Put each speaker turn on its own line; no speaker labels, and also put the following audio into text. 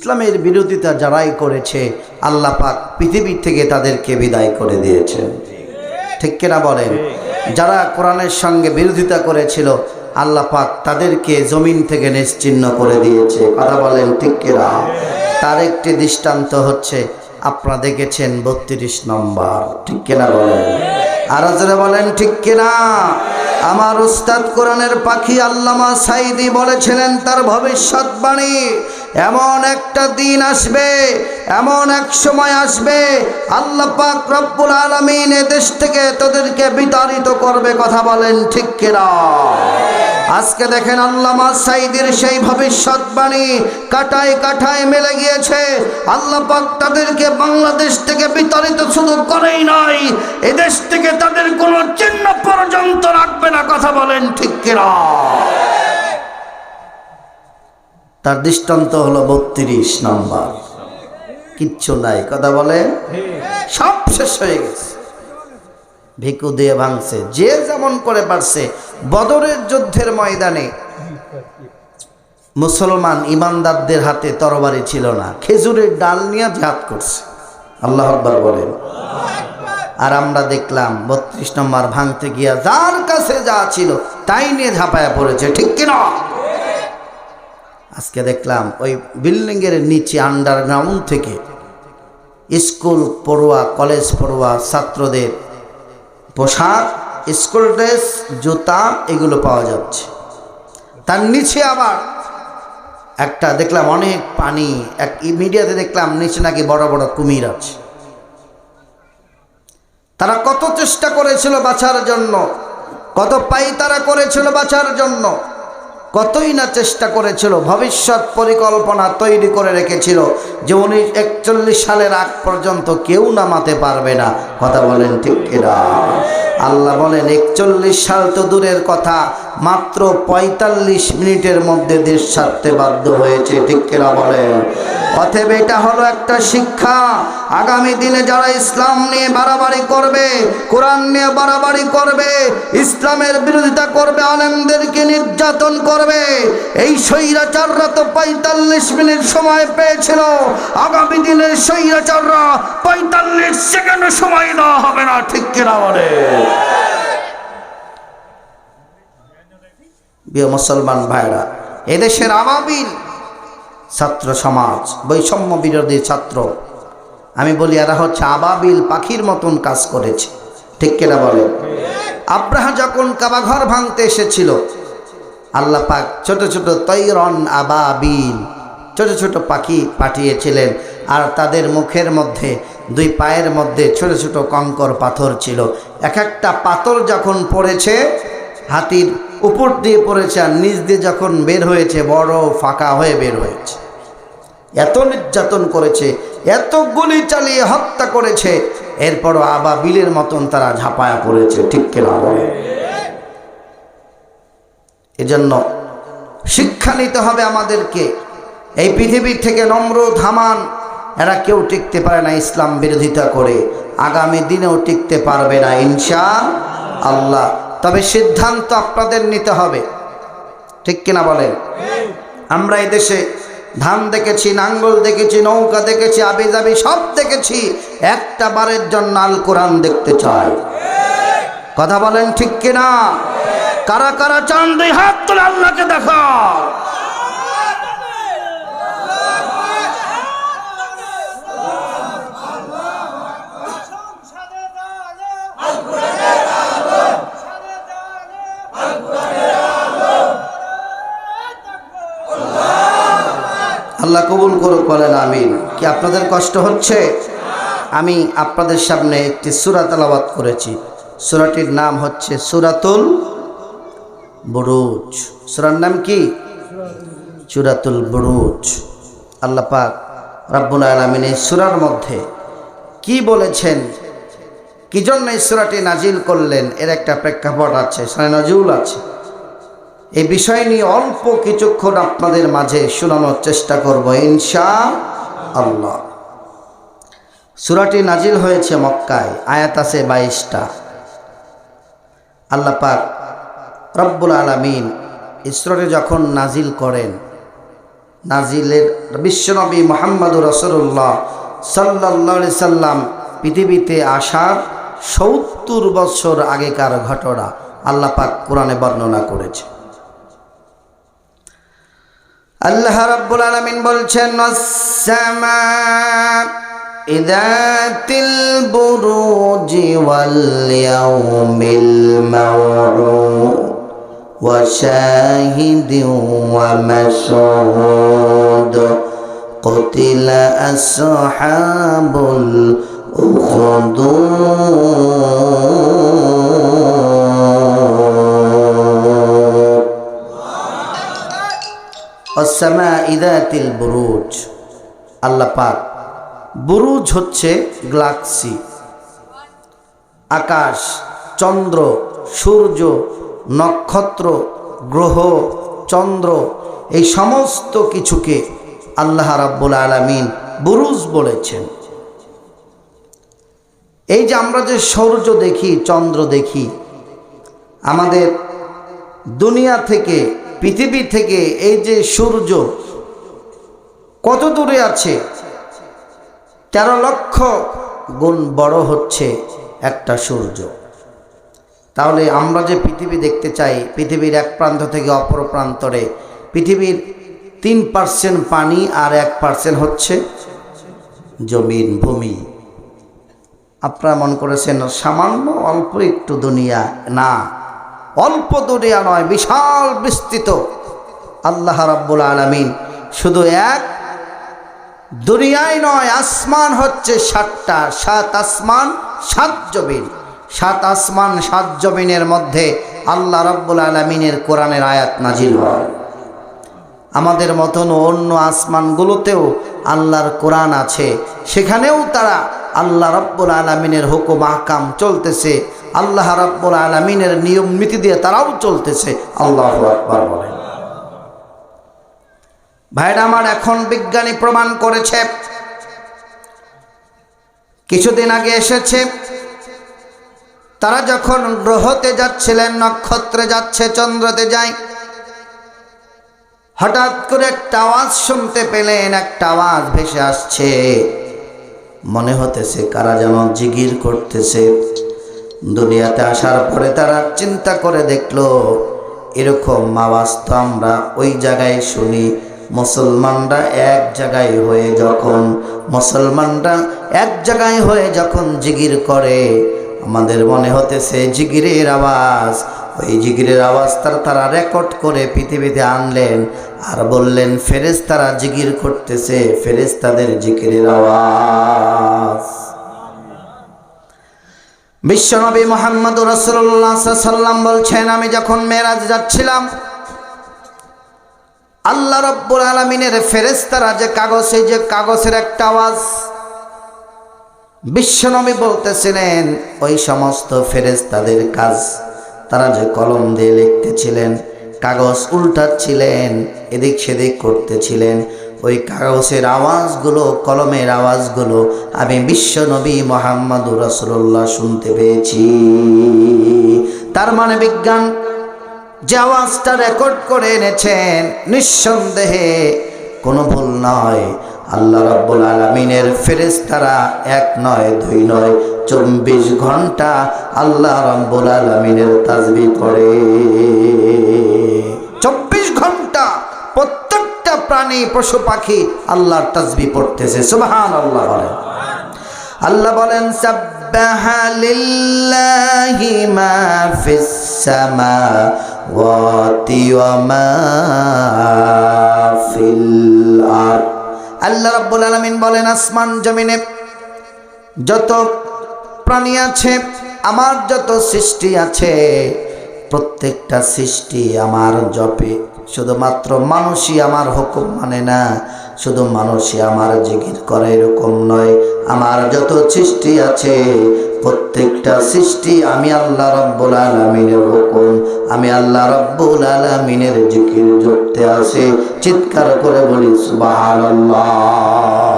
ইসলামের বিরোধিতা যারাই করেছে আল্লাহ পাক পৃথিবী থেকে তাদেরকে বিদায় করে দিয়েছেন। ঠিক কিনা বলেন? যারা কোরআনের সঙ্গে বিরোধিতা করেছিল আল্লাহ পাক তাদেরকে জমিন থেকে নিশ্চিহ্ন করে দিয়েছে। কথা বলেন ঠিক কিনা? তার একটি দৃষ্টান্ত হচ্ছে আপনারা দেখেছেন 32 নম্বর। ঠিক কিনা বলেন? আর যারা বলেন ঠিক কিনা? আমার উস্তাদ কোরআনের পাখি আল্লামা সাঈদী বলেছিলেন তার ভবিষ্যৎবাণী, এমন একটা দিন আসবে, এমন এক সময় আসবে আল্লাহ পাক রব্বুল আলামিন এ দেশ থেকে তাদেরকে বিতাড়িত করবে। কথা বলেন ঠিক কিনা? আজকে দেখেন আল্লামা সাঈদীর সেই ভবিষ্যৎবাণী কাটায় কাটায় মিলে গিয়েছে। আল্লাহ পাক তাদেরকে বাংলাদেশ থেকে বিতাড়িত শুধু করেই নয়, এদেশ থেকে তাদের কোনো চিহ্ন পর্যন্ত রাখবে না। কথা বলেন ঠিক কিনা? তার দৃষ্টান্ত হলো 32 নম্বর। কিচ্ছু নাই। কথা বলেন? সব শেষ হয়ে গেছে, ভিকু দিয়ে ভাঙছে, যে যেমন করে পারছে। বদরের যুদ্ধের ময়দানে মুসলমান ইমানদারদের হাতে তরবারি ছিল না, খেজুরের ডাল নিয়ে জিহাদ করছে। আল্লাহু আকবার বলেন। আর আমরা দেখলাম 32 নম্বর ভাঙতে গিয়া যার কাছে যা ছিল তাই নিয়ে ঝাঁপায়া পড়েছে। ঠিক কিনা? আজকে দেখলাম ওই বিল্ডিং এর নিচে আন্ডারগ্রাউন্ড থেকে স্কুল পড়ুয়া, কলেজ পড়ুয়া ছাত্রদের পোশাক, স্কুল ড্রেস, জুতা এগুলো পাওয়া যাচ্ছে। তার নিচে আবার একটা দেখলাম অনেক পানি, এক মিডিয়াতে দেখলাম নিচে নাকি বড় বড় কুমির আছে। তারা কত চেষ্টা করেছিল বাঁচার জন্য, কত পায়তারা করেছিল বাঁচার জন্য, কতই না চেষ্টা করেছিল, ভবিষ্যৎ পরিকল্পনা তৈরি করে রেখেছিল যে 1941 সালের আগ পর্যন্ত কেউ নামাতে পারবে না। কথা বলেন ঠিক কিনা? আল্লাহ বলেন 41 সাল তো দূরের কথা, মাত্র 45 মিনিটের মধ্যে দেশ ছাড়তে বাধ্য হয়েছে। ঠিক কিনা বলেন? অতএব এটা হলো একটা শিক্ষা। আগামী দিনে যারা ইসলাম নিয়ে বাড়াবাড়ি করবে, কোরআন নিয়ে বাড়াবাড়ি করবে, ইসলামের বিরোধিতা করবে, আলেমদেরকে নির্যাতন করবে, এই স্বৈরাচাররা তো 45 মিনিট সময় পেয়েছিল। আগামী দিনের স্বৈরাচাররা 45 সেকেন্ড সময় দেওয়া হবে না। ঠিক কিনা বলে? প্রিয় মুসলমান ভাইরা, এদেশের আবাবিল ছাত্র সমাজ, বৈষম্য বিরোধী ছাত্র, আমি বলি এরা হচ্ছে আবাবিল পাখির মতন কাজ করেছে। ঠিক কিনা বলে? আব্রাহা যখন কাবাঘর ভাঙতে এসেছিল, আল্লাহ পাক ছোট ছোট তৈরন আবাবিল, ছোট ছোট পাখি পাঠিয়েছিলেন। আর তাদের মুখের মধ্যে, দুই পায়ের মধ্যে ছোট ছোট কঙ্কর পাথর ছিল। এক একটা পাথর যখন পড়েছে হাতির উপর দিয়ে পড়েছে, আর নিচ দিয়ে যখন বের হয়েছে বড় ফাঁকা হয়ে বের হয়েছে। এত নির্যাতন করেছে, এত গুলি চালিয়ে হত্যা করেছে, এরপরও আবাবিলের মতন তারা ঝাঁপায়া পড়েছে। ঠিক কিনা বলে? এজন্য শিক্ষা নিতে হবে আমাদেরকে। এই পৃথিবীর থেকে নমরুদ, হামান এরা কেউ টিকতে পারে না ইসলাম বিরোধিতা করে, আগামী দিনেও টিকতে পারবে না ইনশাআল্লাহ। তবে সিদ্ধান্ত আপনাদের নিতে হবে। ঠিক কিনা বলেন? আমরা এই দেশে ধান দেখেছি, নাঙ্গল দেখেছি, নৌকা দেখেছি, আবিজাবি সব দেখেছি, একটা বারের জন্য আল কোরআন দেখতে চাই। কথা বলেন ঠিক কিনা? কারা কারা চান দুই হাত তুলে আল্লাহকে দেখা। আল্লাহ কবুল করুক, বলেন আমিন। কি আপনাদের কষ্ট হচ্ছে? আমি আপনাদের সামনে একটি সূরা তেলাওয়াত করেছি। সূরাটির নাম হচ্ছে সূরাতুল বুরুজ। সূরার নাম কি? সূরাতুল বুরুজ। আল্লাহ পাক রব্বুল আলামিন এই সূরার মধ্যে কি বলেছেন, কি জন্য এই সূরাটি নাজিল করলেন, এর একটা প্রেক্ষাপট আছে, সূরা নজুল আছে। এই বিষয় নিয়ে অল্প কিছুক্ষণ আপনাদের মাঝে শোনানোর চেষ্টা করব ইনশাআল্লাহ। সূরাটি নাজিল হয়েছে মক্কায়, আয়াত আছে 22টা। আল্লাহ পাক রব্বুল আলামিন এই সূরাটি যখন নাজিল করেন, নাজিলের বিশ্বনবী মুহাম্মদুর রাসূলুল্লাহ সাল্লাল্লাহু আলাইহি সাল্লাম পৃথিবীতে আসার ৭০ বছর আগেকার ঘটনা আল্লাহ পাক কোরআনে বর্ণনা করেছে। আল্লাহ রাব্বুল আলামিন বলছেন ওয়াস-সামা ইযাতিল বুরুজি ওয়াল ইয়াউমিল মাউউদ ওয়া শাহিদিন ওয়া মাশহুদ কুতিলা আসহাবুল উখদুদ ওয়াস-সামা'i যাতিল বুরুজ। আল্লাহ পাক বুরুজ হচ্ছে গ্যালাক্সি, আকাশ, চন্দ্র, সূর্য, নক্ষত্র, গ্রহ, চন্দ্র, এই সমস্ত কিছুকে আল্লাহ রাব্বুল আলামিন বুরুজ বলেছেন। এই যে আমরা যে সূর্য দেখি, চন্দ্র দেখি, আমাদের দুনিয়া থেকে, পৃথিবী থেকে এই যে সূর্য কত দূরে আছে, 13 লক্ষ গুণ বড় হচ্ছে একটা সূর্য। তাহলে আমরা যে পৃথিবী দেখতে চাই, পৃথিবীর এক প্রান্ত থেকে অপর প্রান্তরে পৃথিবীর 3% পানি আর 1% হচ্ছে জমিন, ভূমি। আপনারা মনে করেছেন সামান্য অল্প একটু দুনিয়া, না, অল্প দুনিয়া নয়, বিশাল বিস্তৃত। আল্লাহ রাব্বুল আলামিন শুধু এক দুনিয়ায় নয়, আসমান হচ্ছে 7টা, 7 আসমান 7 জমিন, 7 আসমান 7 জমিনের মধ্যে আল্লাহ রাব্বুল আলামিনের কোরআনের আয়াত নাজিল হয়। আমাদের মতন অন্য আসমানগুলোতেও আল্লাহর কোরআন আছে, সেখানেও তারা আল্লাহ রাব্বুল আলামিনের হুকুম আহকাম চলতেছে, আল্লাহ রাব্বুল আলামিনের নিয়ম নীতি দিয়ে তারাও চলতেছে। আল্লাহু আকবার বলেন। ভাইরা আমার, এখন বিজ্ঞানী প্রমাণ করেছে, কিছুদিন আগে এসেছে, তারা যখন গ্রহতে যাচ্ছিলেন, নক্ষত্রে যাচ্ছে, চন্দ্রতে যায়, হঠাৎ করে একটা আওয়াজ শুনতে পেলেন, একটা আওয়াজ ভেসে আসছে, মনে হতেছে কারা যেন জিগির করতেছে। দুনিয়াতে আসার পরে তারা চিন্তা করে দেখলো, এরকম আওয়াজ তো আমরা ওই জায়গায় শুনি। মুসলমানরা এক জায়গায় হয়ে যখন জিগির করে, আমাদের মনে হতেছে জিগিরের আওয়াজ। ওই জিগিরের আওয়াজ তারা রেকর্ড করে পৃথিবীতে আনলেন আর বললেন ফেরেশতারা জিগির করতেছে, ফেরেশতাদের জিকিরের আওয়াজ। বিশ্বনবী মুহাম্মদুর রাসূলুল্লাহ সাল্লাল্লাহু আলাইহি ওয়াসাল্লাম বলছেন, আমি যখন মেরাজ যাচ্ছিলাম, আল্লাহ রাব্বুল আলামিনের ফেরেশতারা যে কাগজের একটা আওয়াজ, বিশ্বনবী বলতেছিলেন ওই সমস্ত ফেরেশতাদের কাজ, তারা যে কলম দিয়ে লিখতেছিলেন, কাগজ উল্টাচ্ছিলেন, এদিক সেদিক করতেছিলেন, ওই কাগজের আওয়াজগুলো, কলমের আওয়াজগুলো আমি বিশ্বনবী মুহাম্মদুর রাসূলুল্লাহ শুনতে পেয়েছি। তার মানে বিজ্ঞান যে আওয়াজটা রেকর্ড করে এনেছেন, নিঃসন্দেহে কোনো ভুল নয়। আল্লাহ রাব্বুল আলামিনের ফেরেশতারা 1 নয় 2 নয় 24 ঘন্টা আল্লাহ রাব্বুল আলামিনের তাসবিহ করে। 24 ঘন্টা প্রত্যেকটা প্রাণী, পশু পাখি আল্লাহর তাসবিহ পড়তেছে। সুবহানাল্লাহ বলেন। আল্লাহ বলেন, সাব্বাহা লিল্লাহি মা ফিস সামাওয়াতি ওয়া মা ফিল আরদ। আল্লাহ রাব্বুল আলামিন বলেন, আসমান জমিনে যত প্রাণী আছে, আমার যত সৃষ্টি আছে, প্রত্যেকটা সৃষ্টি আমার জপে। শুধুমাত্র মানুষই আমার হুকুম মানে না, শুধু মানুষই আমার জিকির করে এরকম নয়। আমার যত সৃষ্টি আছে, প্রত্যেকটা সৃষ্টি আমি আল্লাহ রাব্বুল আলামিনের হুকুম, আমি আল্লাহ রাব্বুল আলামিনের জিকির জপতে আছে। চিৎকার করে বলি সুবহানাল্লাহ।